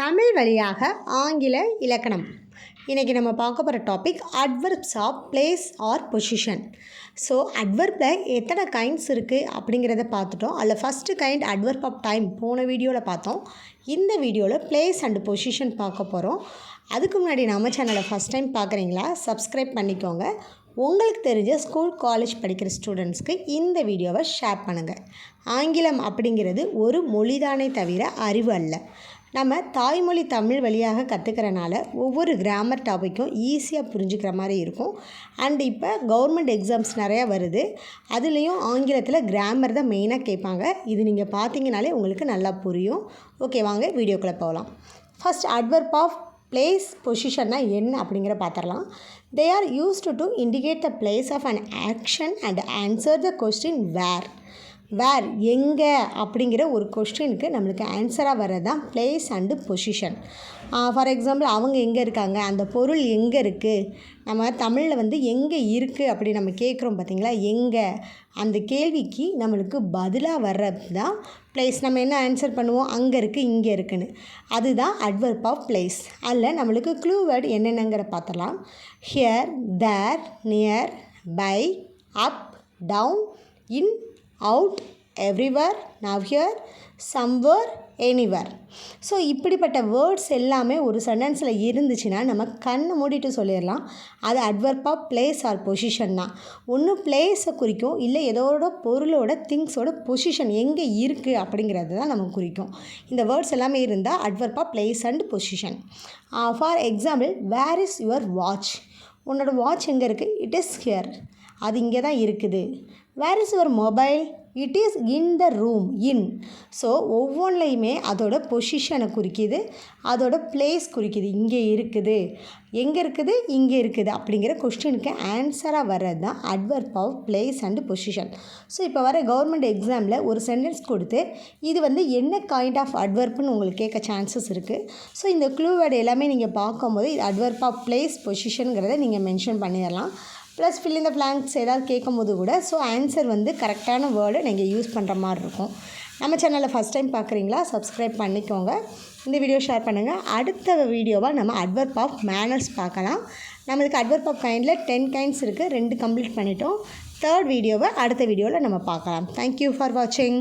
தமிழ் வழியாக ஆங்கில இலக்கணம். இன்றைக்கி நம்ம பார்க்க போகிற topic adverbs of place or position. So அட்வர்பில் எத்தனை கைண்ட்ஸ் இருக்குது அப்படிங்கிறத பார்த்துட்டோம். அதில் first kind adverb of time போன வீடியோவில் பார்த்தோம். இந்த வீடியோவில் பிளேஸ் அண்ட் பொசிஷன் பார்க்க போகிறோம். அதுக்கு முன்னாடி நம்ம சேனலை ஃபஸ்ட் டைம் பார்க்குறீங்களா, சப்ஸ்கிரைப் பண்ணிக்கோங்க. உங்களுக்கு தெரிஞ்ச ஸ்கூல் காலேஜ் படிக்கிற ஸ்டூடெண்ட்ஸ்க்கு இந்த வீடியோவை ஷேர் பண்ணுங்கள். ஆங்கிலம் அப்படிங்கிறது ஒரு மொழிதானே தவிர அறிவு அல்ல. நம்ம தாய்மொழி தமிழ் வழியாக கற்றுக்கிறனால ஒவ்வொரு கிராமர் டாப்பிக்கும் ஈஸியாக புரிஞ்சுக்கிற மாதிரி இருக்கும். அண்ட் இப்போ கவர்மெண்ட் எக்ஸாம்ஸ் நிறையா வருது, அதுலேயும் ஆங்கிலத்தில் கிராமர் தான் மெயினாக கேட்பாங்க. இது நீங்கள் பார்த்தீங்கனாலே உங்களுக்கு நல்லா புரியும். ஓகே, வாங்க வீடியோக்குள்ளே போகலாம். ஃபஸ்ட் அட்வர்ப் ஆஃப் பிளேஸ் பொசிஷன்னா என்ன அப்படிங்கிற பார்த்துடலாம். They are used to indicate the place of an action and answer the question where. Where எங்கே அப்படிங்கிற ஒரு கொஸ்டினுக்கு நம்மளுக்கு ஆன்சராக வர்றது தான் place and position. For example, அவங்க எங்கே இருக்காங்க, அந்த பொருள் எங்கே இருக்குது, நம்ம தமிழில் எங்கே இருக்குது அப்படி நம்ம கேட்குறோம் பார்த்தீங்களா, எங்கே, அந்த கேள்விக்கு நம்மளுக்கு பதிலாக வர்றது தான் பிளேஸ். நம்ம என்ன ஆன்சர் பண்ணுவோம், அங்கே இருக்குது இங்கே இருக்குன்னு. அதுதான் அட்வர்ப் ஆஃப் பிளேஸ். அதில் நம்மளுக்கு க்ளூ வேர்டு என்னென்னங்கிற பார்த்துடலாம். Here, there, near, by, up, down, in, out, everywhere, now here, somewhere, anywhere. So இப்படிப்பட்ட வேர்ட்ஸ் எல்லாமே ஒரு சென்டென்ஸில் இருந்துச்சுன்னா நம்ம கண்ணை மூடிட்டு சொல்லிடலாம் அது adverb of place or position தான். ஒன்று பிளேஸை குறிக்கும், இல்லை ஏதோட பொருளோட திங்ஸோட பொசிஷன் எங்கே இருக்குது அப்படிங்கிறது தான் நமக்கு குறிக்கும். இந்த வேர்ட்ஸ் எல்லாமே இருந்தால் adverb of place and position. For example, where is your watch, உன்னோட வாட்ச் எங்கே இருக்குது, இட் இஸ் ஹியர், அது இங்கே தான் இருக்குது. Where is your mobile, it is in the room, in. So ஒவ்வொன்றிலையுமே அதோட பொசிஷனை குறிக்கிது, அதோட பிளேஸ் குறிக்கிது. இங்கே இருக்குது, எங்கே இருக்குது, இங்கே இருக்குது அப்படிங்கிற கொஸ்டினுக்கு ஆன்சராக வர்றது தான் adverb of place and position. So இப்போ வர கவர்மெண்ட் எக்ஸாமில் ஒரு சென்டென்ஸ் கொடுத்து இது என்ன கைண்ட் ஆஃப் அட்வர்ப்னு உங்களுக்கு கேட்க சான்சஸ் இருக்குது. ஸோ இந்த க்ளூ வேர்டு எல்லாமே நீங்கள் பார்க்கும்போது இது அட்வர்ப் ஆஃப் பிளேஸ் பொசிஷனுங்கிறத நீங்கள் மென்ஷன் பண்ணிடலாம். Plus fill in the blanks ஏதாவது கேட்கும்போது கூட ஸோ ஆன்சர் கரெக்டான வேர்டை நீங்கள் யூஸ் பண்ணுற மாதிரி இருக்கும். நம்ம சேனலில் ஃபஸ்ட் டைம் பார்க்குறீங்களா, சப்ஸ்கிரைப் பண்ணிக்கோங்க. இந்த வீடியோ ஷேர் பண்ணுங்கள். அடுத்த வீடியோவாக நம்ம அட்வர்ப் ஆஃப் மேனர்ஸ் பார்க்கலாம். நம்மளுக்கு அட்வர்ப் ஆஃப் கைண்டில் 10 கைண்ட்ஸ் இருக்குது, 2 கம்ப்ளீட் பண்ணிட்டோம். தேர்ட் வீடியோவை அடுத்த வீடியோவில் நம்ம பார்க்கலாம். தேங்க்யூ ஃபார் வாட்சிங்.